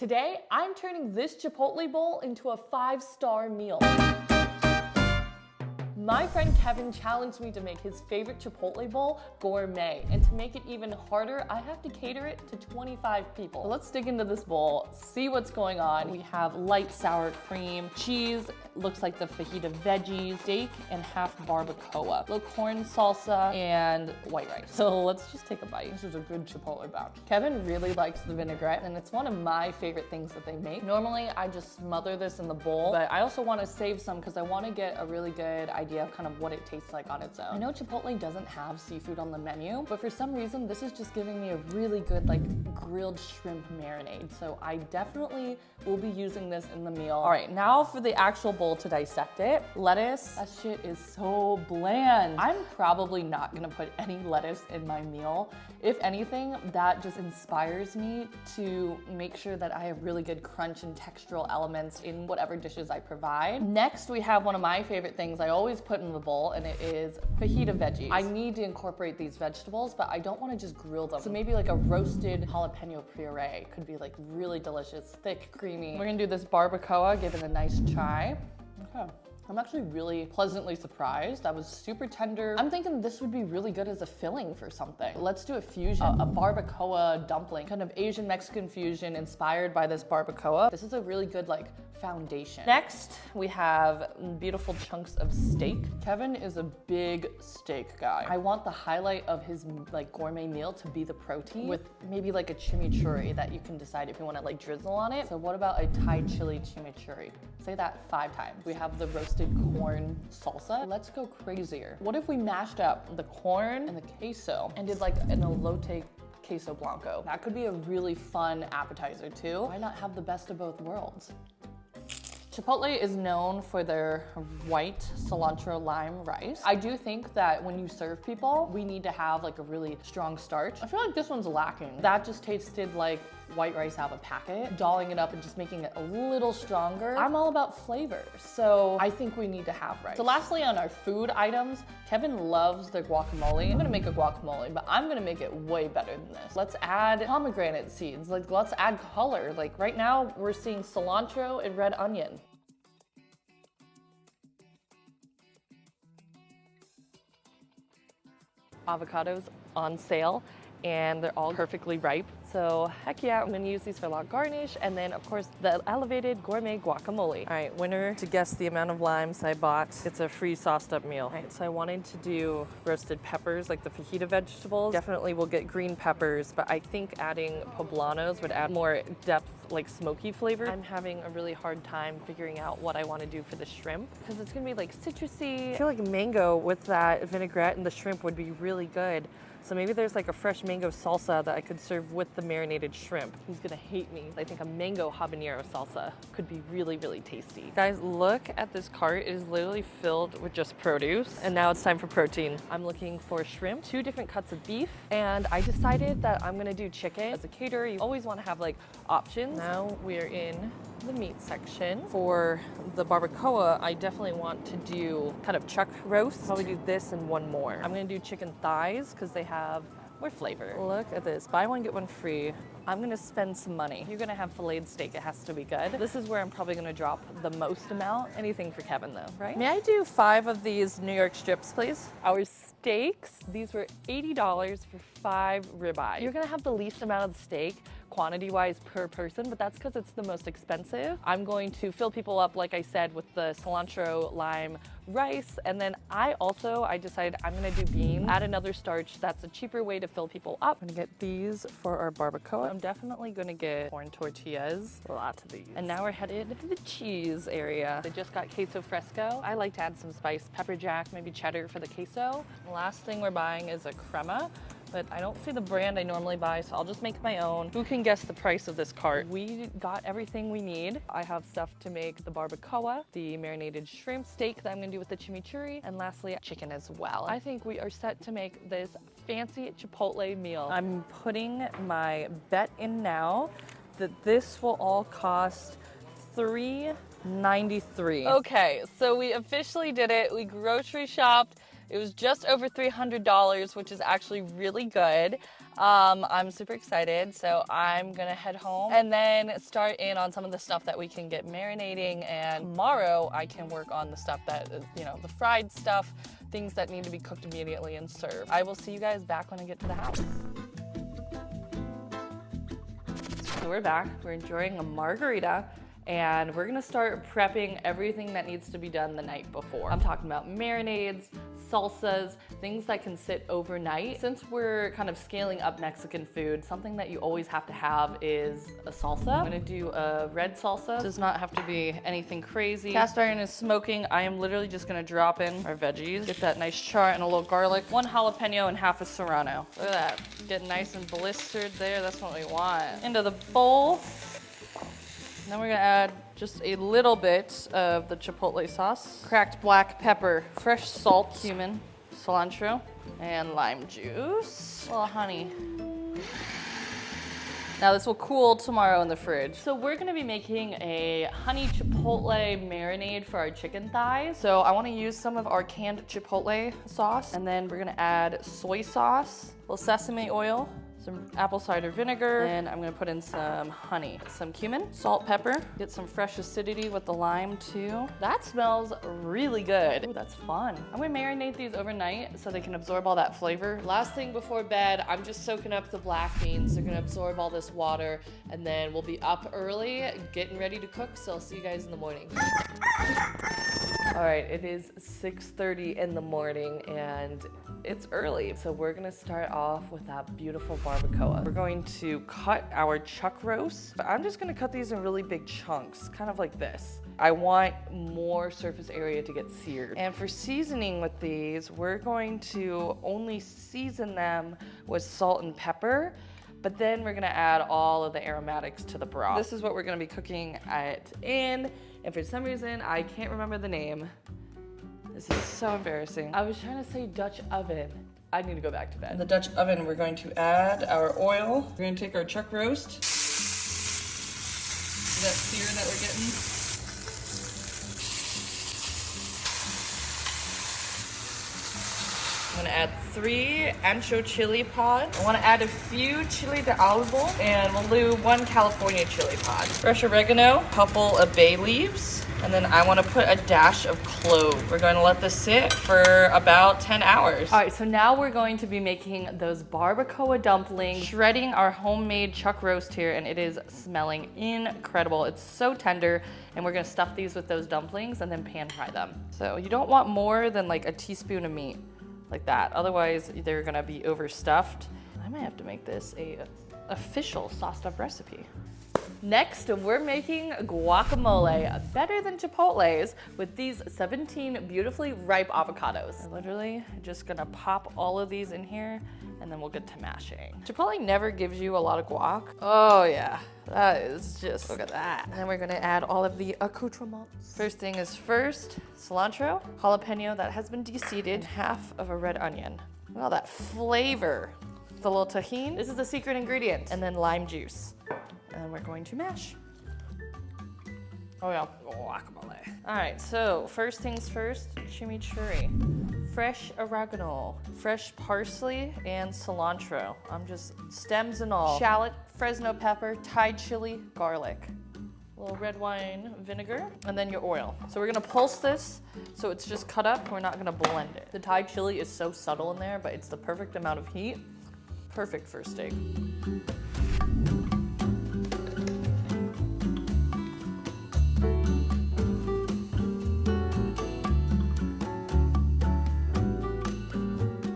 Today, I'm turning this Chipotle bowl into a 5-star meal. My friend Kevin challenged me to make his favorite Chipotle bowl gourmet, and to make it even harder, I have to cater it to 25 people. So let's dig into this bowl, see what's going on. We have light sour cream, cheese, looks like the fajita veggies, steak, and half barbacoa, little corn salsa, and white rice. So let's just take a bite. This is a good Chipotle batch. Kevin really likes the vinaigrette, and it's one of my favorite things that they make. Normally, I just smother this in the bowl, but I also want to save some because I want to get a really good idea of kind of what it tastes like on its own. I know Chipotle doesn't have seafood on the menu, but for some reason, this is just giving me a really good like grilled shrimp marinade. So I definitely will be using this in the meal. All right, now for the actual bowl to dissect it. Lettuce, that shit is so bland. I'm probably not gonna put any lettuce in my meal. If anything, that just inspires me to make sure that I have really good crunch and textural elements in whatever dishes I provide. Next, we have one of my favorite things I always put in the bowl, and it is fajita veggies. I need to incorporate these vegetables, but I don't want to just grill them. So maybe like a roasted jalapeno puree could be like really delicious, thick, creamy. We're gonna do this barbacoa, give it a nice chai. Okay. I'm actually really pleasantly surprised. That was super tender. I'm thinking this would be really good as a filling for something. Let's do a fusion, a barbacoa dumpling, kind of Asian Mexican fusion inspired by this barbacoa. This is a really good like foundation. Next, we have beautiful chunks of steak. Kevin is a big steak guy. I want the highlight of his like gourmet meal to be the protein with maybe like a chimichurri that you can decide if you want to like drizzle on it. So what about a Thai chili chimichurri? Say that 5 times. We have the roasted corn salsa. Let's go crazier. What if we mashed up the corn and the queso and did like an elote queso blanco? That could be a really fun appetizer too. Why not have the best of both worlds? Chipotle is known for their white cilantro lime rice. I do think that when you serve people, we need to have like a really strong starch. I feel like this one's lacking. That just tasted like white rice out of a packet. Dolling it up and just making it a little stronger. I'm all about flavor, so I think we need to have rice. So lastly, on our food items, Kevin loves their guacamole. I'm gonna make a guacamole, but I'm gonna make it way better than this. Let's add pomegranate seeds. Like, let's add color. Like right now, we're seeing cilantro and red onion. Avocados on sale, and they're all perfectly ripe. So heck yeah, I'm gonna use these for la garnish, and then of course the elevated gourmet guacamole. All right, winner to guess the amount of limes I bought. It's a free sauced up meal. All right, so I wanted to do roasted peppers, like the fajita vegetables. Definitely will get green peppers, but I think adding poblanos would add more depth, like smoky flavor. I'm having a really hard time figuring out what I want to do for the shrimp because it's gonna be like citrusy. I feel like mango with that vinaigrette and the shrimp would be really good. So maybe there's like a fresh mango salsa that I could serve with the marinated shrimp. He's gonna hate me. I think a mango habanero salsa could be really, really tasty. Guys, look at this cart. It is literally filled with just produce. And now it's time for protein. I'm looking for shrimp, 2 different cuts of beef, and I decided that I'm gonna do chicken. As a caterer, you always wanna have like options. Now we're in the meat section. For the barbacoa, I definitely want to do kind of chuck roast. Probably do this and one more. I'm gonna do chicken thighs because they have more flavor. Look at this, buy one, get one free. I'm gonna spend some money. You're gonna have filleted steak, it has to be good. This is where I'm probably gonna drop the most amount. Anything for Kevin though, right? May I do 5 of these New York strips, please? Our steaks, these were $80 for 5 ribeye. You're gonna have the least amount of the steak, quantity-wise per person, but that's because it's the most expensive. I'm going to fill people up, like I said, with the cilantro lime rice, and then I decided I'm gonna do beans, add another starch. That's a cheaper way to fill people up. I'm gonna get these for our barbacoa. I'm definitely gonna get corn tortillas, a lot of these. And now we're headed to the cheese area. I just got queso fresco. I like to add some spice, pepper jack, maybe cheddar for the queso. The last thing we're buying is a crema, but I don't see the brand I normally buy, so I'll just make my own. Who can guess the price of this cart? We got everything we need. I have stuff to make the barbacoa, the marinated shrimp, steak that I'm gonna do with the chimichurri, and lastly, chicken as well. I think we are set to make this fancy Chipotle meal. I'm putting my bet in now that this will all cost $3.93. Okay, so we officially did it. We grocery shopped It was just over $300, which is actually really good. I'm super excited, so I'm gonna head home and then start in on some of the stuff that we can get marinating, and tomorrow I can work on the stuff that, you know, the fried stuff, things that need to be cooked immediately and served. I will see you guys back when I get to the house. So we're back, we're enjoying a margarita, and we're gonna start prepping everything that needs to be done the night before. I'm talking about marinades, salsas, things that can sit overnight. Since we're kind of scaling up Mexican food, something that you always have to have is a salsa. I'm gonna do a red salsa. It does not have to be anything crazy. Cast iron is smoking. I am literally just gonna drop in our veggies. Get that nice char and a little garlic, 1 jalapeno and half a serrano. Look at that, getting nice and blistered there. That's what we want. Into the bowl. Then we're gonna add just a little bit of the chipotle sauce, cracked black pepper, fresh salt, cumin, cilantro, and lime juice. A little honey. Now this will cool tomorrow in the fridge. So we're gonna be making a honey chipotle marinade for our chicken thighs. So I wanna use some of our canned chipotle sauce, and then we're gonna add soy sauce, a little sesame oil, some apple cider vinegar, and I'm gonna put in some honey, some cumin, salt, pepper, get some fresh acidity with the lime too. That smells really good. Ooh, that's fun. I'm gonna marinate these overnight so they can absorb all that flavor. Last thing before bed, I'm just soaking up the black beans. They're gonna absorb all this water, and then we'll be up early, getting ready to cook, so I'll see you guys in the morning. All right, it is 6:30 in the morning and it's early. So we're gonna start off with that beautiful barbacoa. We're going to cut our chuck roast. I'm just gonna cut these in really big chunks, kind of like this. I want more surface area to get seared. And for seasoning with these, we're going to only season them with salt and pepper, but then we're gonna add all of the aromatics to the broth. This is what we're gonna be cooking it in. And for some reason, I can't remember the name. This is so embarrassing. I was trying to say Dutch oven. I need to go back to bed. In the Dutch oven, we're going to add our oil. We're gonna take our chuck roast. See that sear that we're getting? I'm gonna add 3 ancho chili pods. I wanna add a few chili de árbol, and we'll do 1 California chili pod. Fresh oregano, couple of bay leaves, and then I wanna put a dash of clove. We're going to let this sit for about 10 hours. All right, so now we're going to be making those barbacoa dumplings, shredding our homemade chuck roast here, and it is smelling incredible. It's so tender, and we're gonna stuff these with those dumplings and then pan fry them. So you don't want more than like a teaspoon of meat. Like that, otherwise they're gonna be overstuffed. I might have to make this a official sauced up recipe. Next, we're making guacamole, better than Chipotle's, with these 17 beautifully ripe avocados. I'm literally just gonna pop all of these in here, and then we'll get to mashing. Chipotle never gives you a lot of guac. Oh yeah, that is just, look at that. And then we're gonna add all of the accoutrements. First thing is first, cilantro, jalapeno that has been de-seeded, and half of a red onion. Look at all that flavor. The little tahini, this is the secret ingredient, and then lime juice. And we're going to mash. Oh yeah, guacamole. All right, so first things first, chimichurri. Fresh oregano, fresh parsley, and cilantro. I'm just stems and all. Shallot, Fresno pepper, Thai chili, garlic. A little red wine vinegar, and then your oil. So we're gonna pulse this so it's just cut up. We're not gonna blend it. The Thai chili is so subtle in there, but it's the perfect amount of heat. Perfect for steak.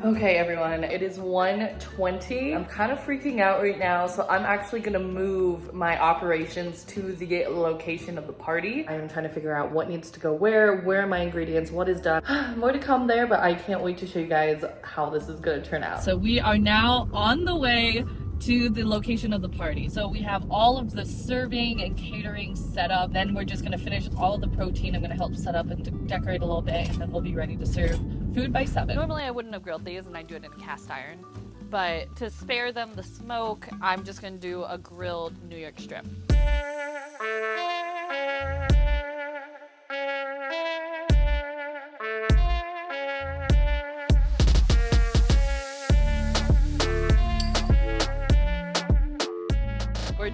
Okay everyone, it is 1:20. I'm kind of freaking out right now, so I'm actually gonna move my operations to the location of the party. I am trying to figure out what needs to go where are my ingredients, what is done. More to come there, but I can't wait to show you guys how this is gonna turn out. So we are now on the way to the location of the party. So we have all of the serving and catering set up. Then we're just gonna finish all of the protein. I'm gonna help set up and decorate a little bit, and then we'll be ready to serve food by 7. Normally I wouldn't have grilled these, and I do it in a cast iron. But to spare them the smoke, I'm just gonna do a grilled New York strip.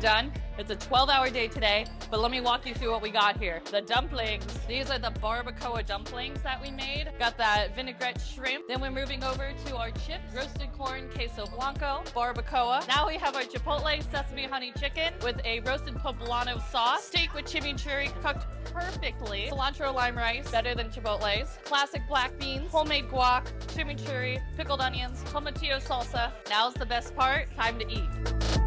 done. It's a 12-hour day today, but let me walk you through what we got here. The dumplings. These are the barbacoa dumplings that we made. Got that vinaigrette shrimp. Then we're moving over to our chips, roasted corn, queso blanco, barbacoa. Now we have our Chipotle sesame honey chicken with a roasted poblano sauce, steak with chimichurri cooked perfectly, cilantro lime rice, better than Chipotle's, classic black beans, homemade guac, chimichurri, pickled onions, tomatillo salsa. Now's the best part, time to eat.